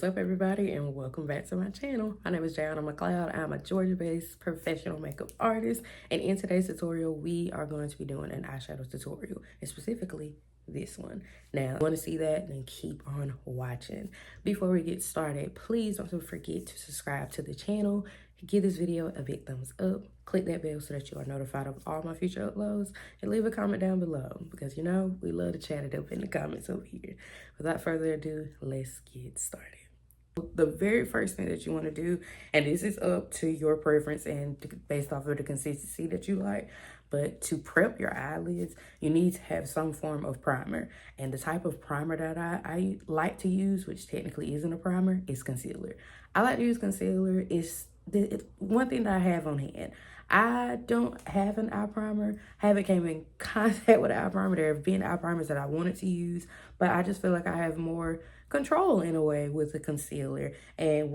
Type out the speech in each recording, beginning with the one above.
up, everybody, and welcome back to my channel. My name is McCloud. I'm a Georgia-based professional makeup artist, and in today's tutorial we are going to be doing an eyeshadow tutorial, and specifically this one. Now, if you want to see that, then keep on watching. Before we get started, please don't forget to subscribe to the channel, give this video a big thumbs up, click that bell so that you are notified of all my future uploads, and leave a comment down below because, you know, we love to chat it up in the comments over here. Without further ado, let's get started. The very first thing that you want to do, and this is up to your preference and based off of the consistency that you like, but to prep your eyelids, you need to have some form of primer. And the type of primer that I like to use, which technically isn't a primer, is concealer. I like to use concealer. It's one thing that I have on hand. I don't have an eye primer. I haven't came in contact with an eye primer. There have been eye primers that I wanted to use, but I just feel like I have more control in a way with the concealer. And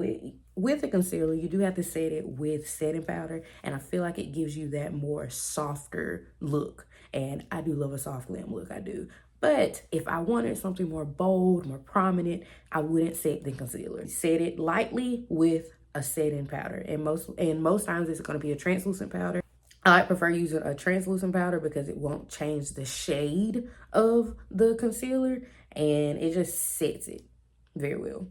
with the concealer, you do have to set it with setting powder, and I feel like it gives you that more softer look. And I do love a soft glam look, I do. But if I wanted something more bold, more prominent, I wouldn't set the concealer. Set it lightly with a setting powder, and most times it's going to be a translucent powder. I prefer using a translucent powder because it won't change the shade of the concealer, and it just sets it very well.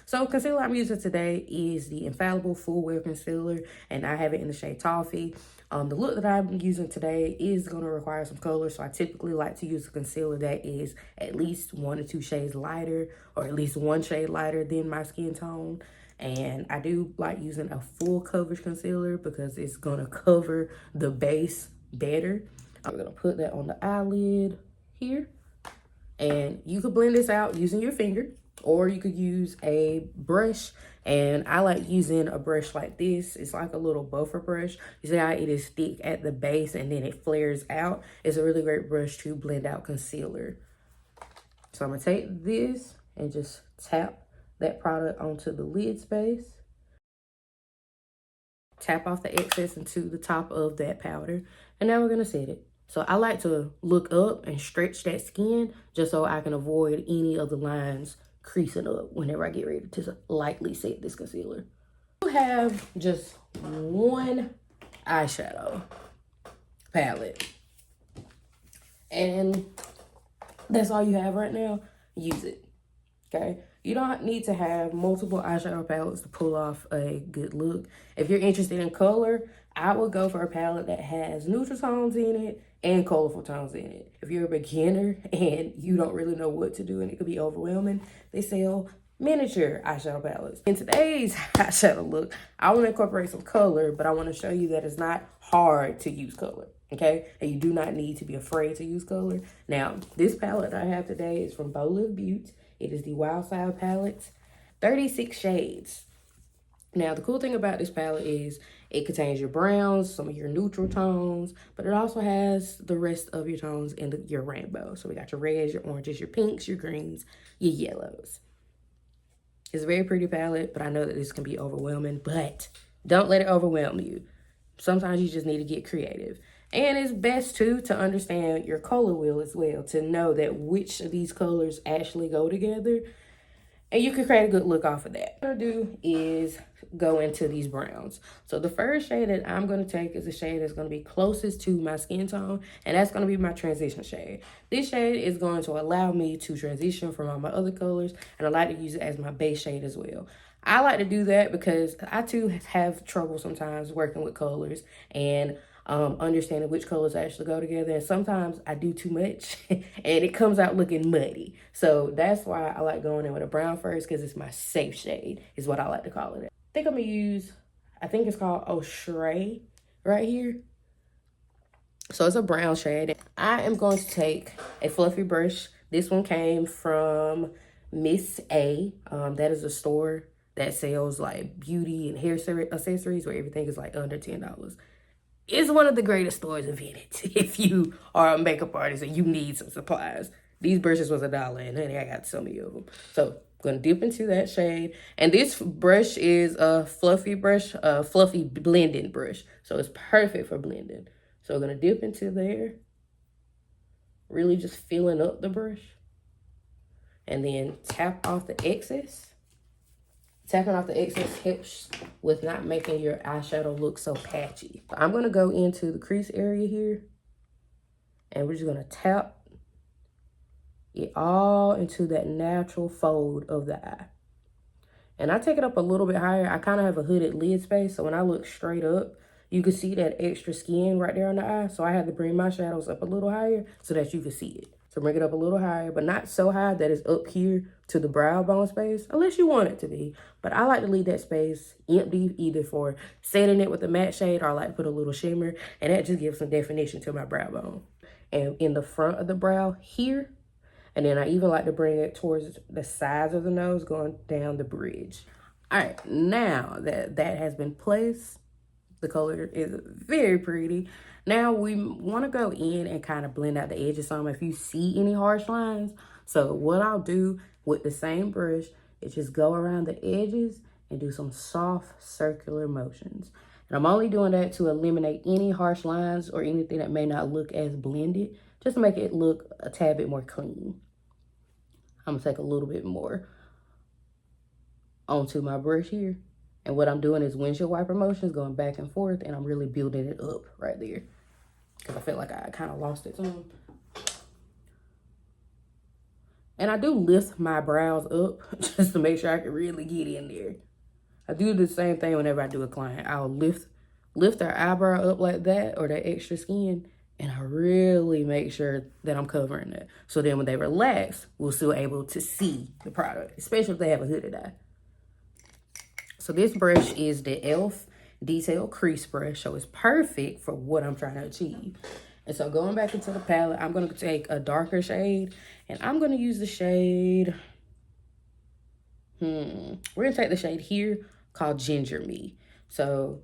So concealer I'm using today is the Infallible Full Wear Concealer, and I have it in the shade Toffee. The look that I'm using today is going to require some color, so I typically like to use a concealer that is at least 1 or 2 shades lighter, or at least 1 shade lighter than my skin tone. And I do like using a full coverage concealer because it's going to cover the base better. I'm going to put that on the eyelid here. And you could blend this out using your finger, or you could use a brush. And I like using a brush like this. It's like a little buffer brush. You see how it is thick at the base and then it flares out? It's a really great brush to blend out concealer. So I'm going to take this and just tap that product onto the lid space. Tap off the excess into the top of that powder. And now we're going to set it. So I like to look up and stretch that skin just so I can avoid any of the lines creasing up whenever I get ready to lightly set this concealer. You have just one eyeshadow palette, and that's all you have right now. Use it, okay? You don't need to have multiple eyeshadow palettes to pull off a good look. If you're interested in color, I would go for a palette that has neutral tones in it and colorful tones in it. If you're a beginner and you don't really know what to do and it could be overwhelming, they sell miniature eyeshadow palettes. In today's eyeshadow look, I want to incorporate some color, but I want to show you that it's not hard to use color, okay? And you do not need to be afraid to use color. Now, this palette that I have today is from Bolive Beaute. It is the Wild Side palette, 36 shades. Now, the cool thing about this palette is it contains your browns, some of your neutral tones, but it also has the rest of your tones in your rainbow. So we got your reds, your oranges, your pinks, your greens, your yellows. It's a very pretty palette, but I know that this can be overwhelming, but don't let it overwhelm you. Sometimes you just need to get creative. And it's best, too, to understand your color wheel as well, to know that which of these colors actually go together. And you can create a good look off of that. What I'm going to do is go into these browns. So the first shade that I'm going to take is a shade that's going to be closest to my skin tone, and that's going to be my transition shade. This shade is going to allow me to transition from all my other colors, and I like to use it as my base shade as well. I like to do that because I, too, have trouble sometimes working with colors and understanding which colors actually go together. And sometimes I do too much and it comes out looking muddy. So that's why I like going in with a brown first, because it's my safe shade is what I like to call it. I think I'm gonna use, I think it's called Oshrey right here. So it's a brown shade. I am going to take a fluffy brush. This one came from Miss A. That is a store that sells like beauty and hair accessories where everything is like under $10. It's one of the greatest stores invented if you are a makeup artist and you need some supplies. These brushes was $1, and honey, I got so many of them. So I'm gonna dip into that shade. And this brush is a fluffy brush, a fluffy blending brush. So it's perfect for blending. So I'm gonna dip into there, really just filling up the brush. And then tap off the excess. Tapping off the excess helps with not making your eyeshadow look so patchy. I'm gonna go into the crease area here, and we're just gonna tap it all into that natural fold of the eye. And I take it up a little bit higher. I kind of have a hooded lid space, so when I look straight up, you can see that extra skin right there on the eye. So I had to bring my shadows up a little higher so that you can see it. So bring it up a little higher, but not so high that it's up here to the brow bone space, unless you want it to be. But I like to leave that space empty, either for setting it with a matte shade, or I like to put a little shimmer, and that just gives some definition to my brow bone. And in the front of the brow here, and then I even like to bring it towards the sides of the nose, going down the bridge. All right, now that that has been placed, the color is very pretty. Now we want to go in and kind of blend out the edges some if you see any harsh lines. So what I'll do with the same brush is just go around the edges and do some soft circular motions. And I'm only doing that to eliminate any harsh lines or anything that may not look as blended, just to make it look a tad bit more clean. I'm gonna take a little bit more onto my brush here. And what I'm doing is windshield wiper motions, going back and forth, and I'm really building it up right there. Because I feel like I kind of lost it some. And I do lift my brows up just to make sure I can really get in there. I do the same thing whenever I do a client. I'll lift their eyebrow up like that, or that extra skin, and I really make sure that I'm covering it. So then when they relax, we're still able to see the product, especially if they have a hooded eye. So this brush is the e.l.f. Detail Crease Brush. So it's perfect for what I'm trying to achieve. And so going back into the palette, I'm going to take a darker shade. And I'm going to use the shade... We're going to take the shade here called Ginger Me. So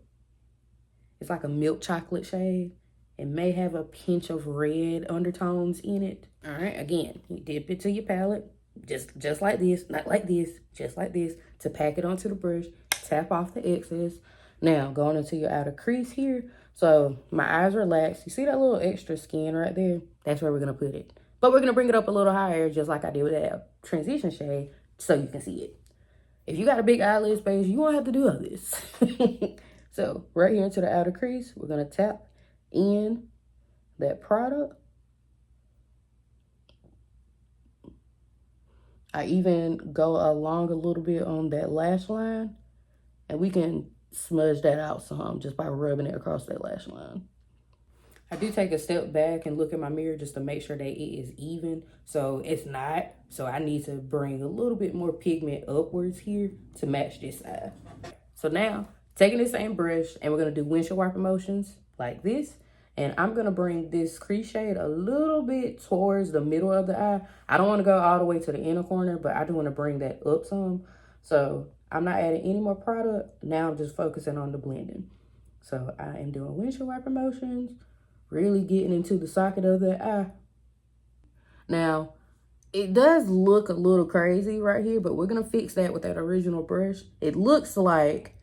it's like a milk chocolate shade. It may have a pinch of red undertones in it. All right, again, you dip it to your palette. Just like this, not like this, just like this, to pack it onto the brush. Tap off the excess. Now, going into your outer crease here. So, my eyes relaxed. You see that little extra skin right there? That's where we're going to put it. But we're going to bring it up a little higher, just like I did with that transition shade, so you can see it. If you got a big eyelid space, you won't have to do all this. So, right here into the outer crease, we're going to tap in that product. I even go along a little bit on that lash line, and we can smudge that out some just by rubbing it across that lash line. I do take a step back and look in my mirror just to make sure that it is even. So it's not. So I need to bring a little bit more pigment upwards here to match this side. So now, taking the same brush, and we're going to do windshield wiper motions like this. And I'm going to bring this crease shade a little bit towards the middle of the eye. I don't want to go all the way to the inner corner, but I do want to bring that up some. So I'm not adding any more product. Now I'm just focusing on the blending. So I am doing windshield wiper motions, really getting into the socket of the eye. Now, it does look a little crazy right here, but we're going to fix that with that original brush. It looks like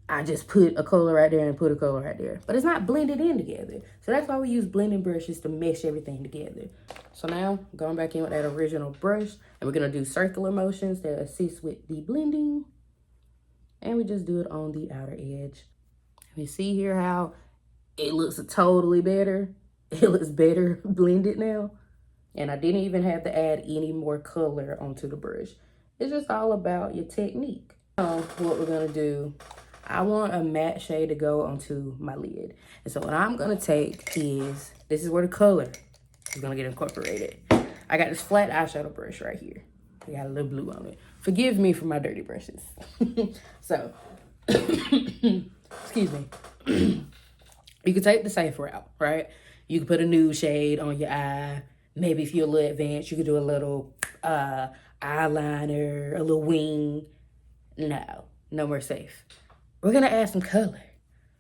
I just put a color right there and put a color right there, but it's not blended in together. So that's why we use blending brushes, to mesh everything together. So now going back in with that original brush, and we're going to do circular motions that assist with the blending. And we just do it on the outer edge. You see here how it looks totally better. It looks better blended now. And I didn't even have to add any more color onto the brush. It's just all about your technique. Now, what we're going to do, I want a matte shade to go onto my lid. And so what I'm going to take is, this is where the color is going to get incorporated. I got this flat eyeshadow brush right here. I got a little blue on it. Forgive me for my dirty brushes. So, excuse me. You can take the safe route, right? You can put a nude shade on your eye. Maybe if you're a little advanced, you could do a little eyeliner, a little wing. No more safe. We're going to add some color.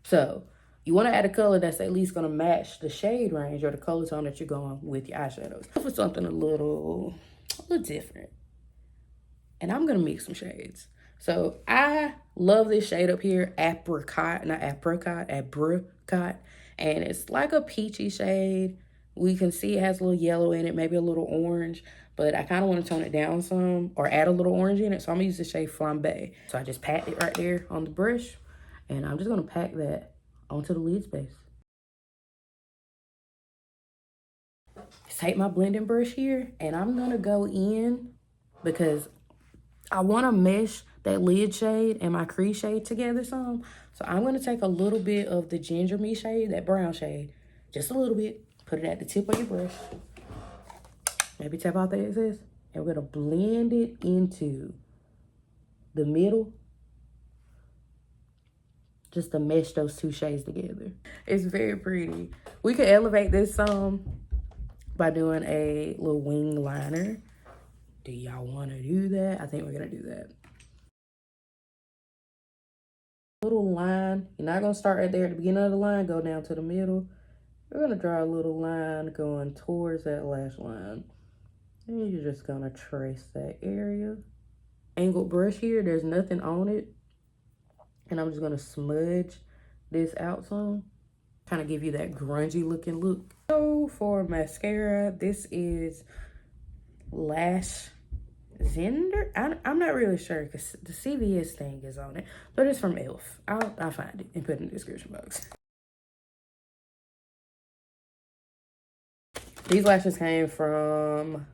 So you want to add a color that's at least going to match the shade range or the color tone that you're going with your eyeshadows. For something a little different. And I'm going to mix some shades. So I love this shade up here, apricot. And it's like a peachy shade. We can see it has a little yellow in it, maybe a little orange. but I kind of want to tone it down some or add a little orange in it. So I'm gonna use the shade Flambe. So I just pat it right there on the brush, and I'm just gonna pack that onto the lid space. Take my blending brush here, and I'm gonna go in because I want to mesh that lid shade and my crease shade together some. So I'm going to take a little bit of the Ginger Me shade, that brown shade, just a little bit, put it at the tip of your brush. Maybe tap out the excess. And we're going to blend it into the middle, just to mesh those two shades together. It's very pretty. We could elevate this some by doing a little wing liner. Do y'all want to do that? I think we're going to do that. Little line. You're not going to start right there at the beginning of the line, go down to the middle. We're going to draw a little line going towards that lash line. And you're just going to trace that area. Angled brush here, there's nothing on it. And I'm just going to smudge this out some. Kind of give you that grungy looking look. So for mascara, this is Lash XTNDR. I'm not really sure because the CVS thing is on it, but it's from e.l.f. I'll find it and put it in the description box. These lashes came from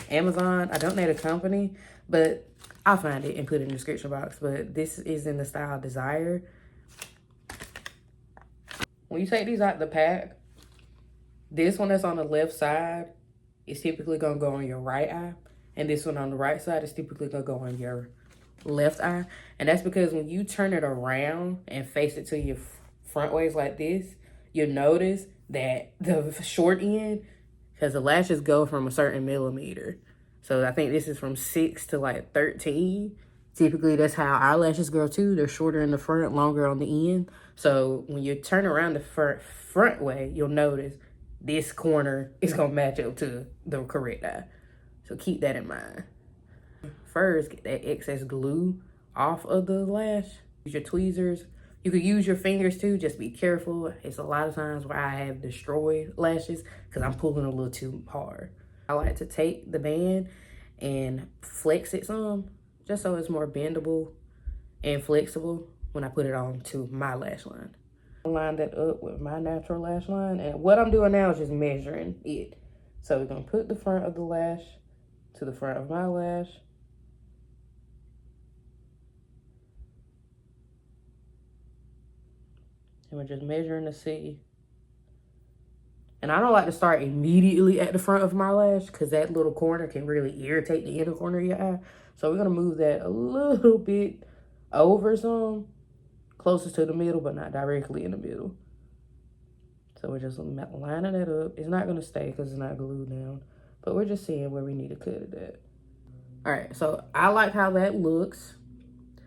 Amazon. I don't know the company, but I'll find it and put it in the description box. But this is in the style Desire. When you take these out the pack, this one that's on the left side is typically gonna go on your right eye. And this one on the right side is typically gonna go on your left eye. And that's because when you turn it around and face it to your front ways like this, you'll notice that the short end, because the lashes go from a certain millimeter. So I think this is from 6 to like 13. Typically, that's how our lashes grow too. They're shorter in the front, longer on the end. So when you turn around the front way, you'll notice this corner is gonna match up to the correct eye. So keep that in mind. First, get that excess glue off of the lash. Use your tweezers. You could use your fingers too, just be careful. It's a lot of times where I have destroyed lashes because I'm pulling a little too hard. I like to take the band and flex it some, just so it's more bendable and flexible when I put it on to my lash line. I line that up with my natural lash line, and what I'm doing now is just measuring it. So we're gonna put the front of the lash to the front of my lash. And we're just measuring to see. And I don't like to start immediately at the front of my lash because that little corner can really irritate the inner corner of your eye. So we're gonna move that a little bit over some, closest to the middle, but not directly in the middle. So we're just lining it up. It's not gonna stay because it's not glued down, but we're just seeing where we need to cut it at. All right, so I like how that looks.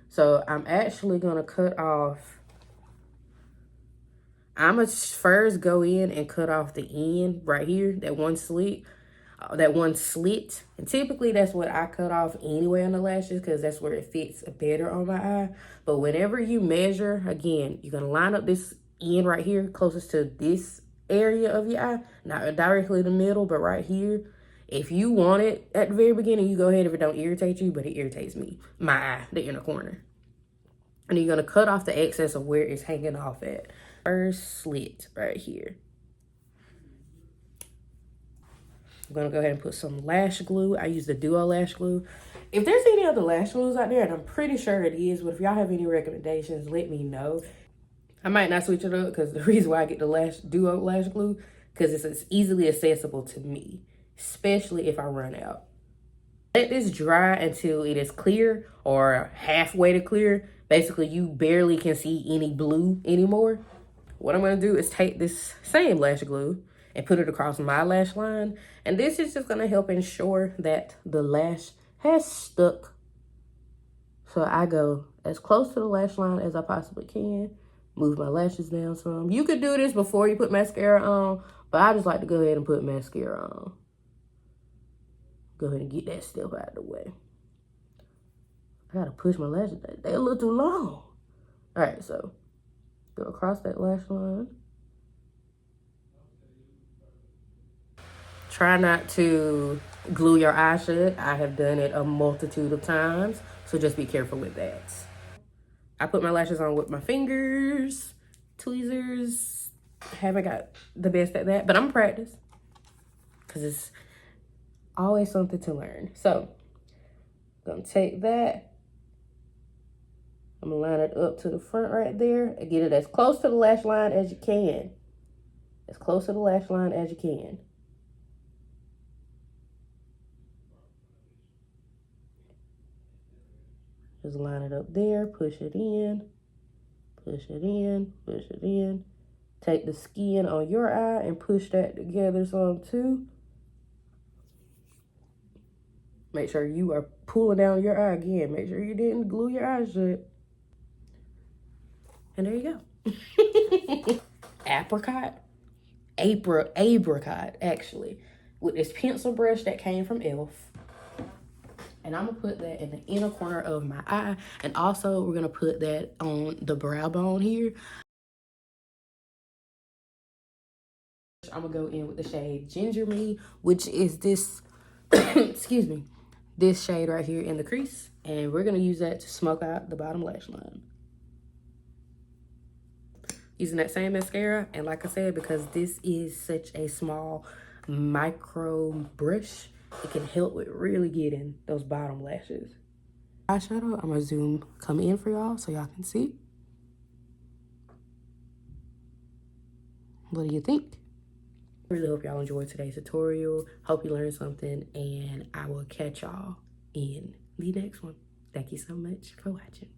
So I'm actually gonna cut off, I'm gonna first go in and cut off the end right here, that one slit. And typically that's what I cut off anyway on the lashes because that's where it fits better on my eye. But whenever you measure, again, you're gonna line up this end right here closest to this area of your eye, not directly in the middle, but right here. If you want it at the very beginning, you go ahead if it don't irritate you, but it irritates me, my eye, the inner corner. And you're gonna cut off the excess of where it's hanging off at. First slit right here. I'm gonna go ahead and put some lash glue. I use the Duo lash glue. If there's any other lash glues out there, and I'm pretty sure it is, but if y'all have any recommendations, let me know. I might not switch it up because the reason why I get the Duo lash glue, because it's as easily accessible to me, especially if I run out. Let this dry until it is clear or halfway to clear. Basically, you barely can see any blue anymore. What I'm gonna do is take this same lash glue and put it across my lash line. And this is just gonna help ensure that the lash has stuck. So I go as close to the lash line as I possibly can. Move my lashes down some. You could do this before you put mascara on, but I just like to go ahead and put mascara on. Go ahead and get that step out of the way. I gotta push my lashes. They a little too long. All right, so go across that lash line. Try not to glue your eye shut. I have done it a multitude of times, so just be careful with that. I put my lashes on with my fingers, tweezers. Haven't got the best at that, but I'm practice because it's always something to learn. So I'm gonna take that. I'm gonna line it up to the front right there and get it as close to the lash line as you can. As close to the lash line as you can. Just line it up there, push it in, push it in, push it in. Take the skin on your eye and push that together some too. Make sure you are pulling down your eye again. Make sure you didn't glue your eyes shut. And there you go. Apricot. Apricot, actually. With this pencil brush that came from e.l.f. And I'm going to put that in the inner corner of my eye. And also, we're going to put that on the brow bone here. I'm going to go in with the shade Ginger Me, which is this, excuse me, this shade right here in the crease. And we're going to use that to smoke out the bottom lash line. Using that same mascara. And like I said, because this is such a small micro brush, it can help with really getting those bottom lashes. Eyeshadow, I'm going to come in for y'all so y'all can see. What do you think? I really hope y'all enjoyed today's tutorial. Hope you learned something, and I will catch y'all in the next one. Thank you so much for watching.